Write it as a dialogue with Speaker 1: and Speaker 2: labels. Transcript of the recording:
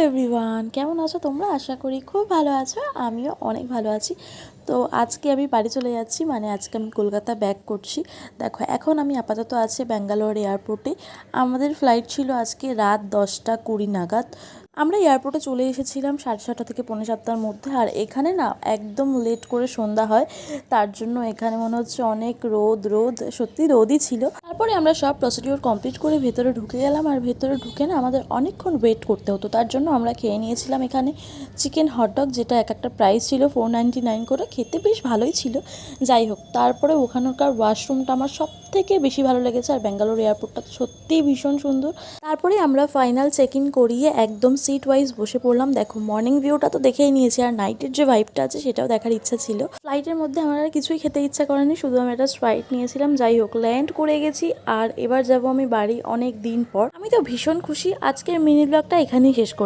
Speaker 1: Hello everyone, কেমন আছো তোমরা? আশা করি খুব ভালো আছো। আমিও অনেক ভালো আছি। তো আজকে আমি বাড়ি চলে যাচ্ছি, মানে আজকে আমি কলকাতা ব্যাক করছি। দেখো, এখন আমি আপাতত আছি ব্যাঙ্গালোর এয়ারপোর্টে। আমাদের ফ্লাইট ছিল আজকে রাত 10টা 20 নাগাদ। আমরা এয়ারপোর্টে চলে এসেছিলাম 6:30 থেকে 6:45-র মধ্যে। আর এখানে না একদম লেট করে সন্ধ্যা হয়, তার জন্য এখানে মনে হচ্ছে অনেক রোদ রোদ, সত্যি রোদই ছিল। তারপরে আমরা সব প্রসিডিওর কমপ্লিট করে ভেতরে ঢুকে গেলাম। আর ভেতরে ঢুকে না আমাদের অনেকক্ষণ ওয়েট করতে হতো, তার জন্য আমরা খেয়ে নিয়েছিলাম এখানে চিকেন হটডগ, যেটা এক একটা প্রাইস ছিল 499 করে। খেতে বেশ ভালোই ছিল। যাই হোক, তারপরে ওখানকার ওয়াশরুমটা আমার সব থেকে বেশি ভালো লেগেছে। আর ব্যাঙ্গালোর এয়ারপোর্টটা তো সত্যিই ভীষণ সুন্দর। তারপরে আমরা ফাইনাল চেক ইন করিয়ে একদম সিট ওয়াইজ বসে পড়লাম। দেখো, মর্নিং ভিউটা তো দেখেই নিয়েছি, আর নাইটের যে ভাইবটা আছে সেটাও দেখার ইচ্ছা ছিল। ফ্লাইটের মধ্যে আমার আর কিছুই খেতে ইচ্ছা করেনি, শুধু আমি একটা স্প্রাইট নিয়েছিলাম। যাই হোক, ল্যান্ড করে গেছি আর এবার যাব আমি বাড়ি অনেক দিন পর। আমি তো ভীষণ খুশি। আজকের মিনি ব্লগটা এখানেই শেষ করছি।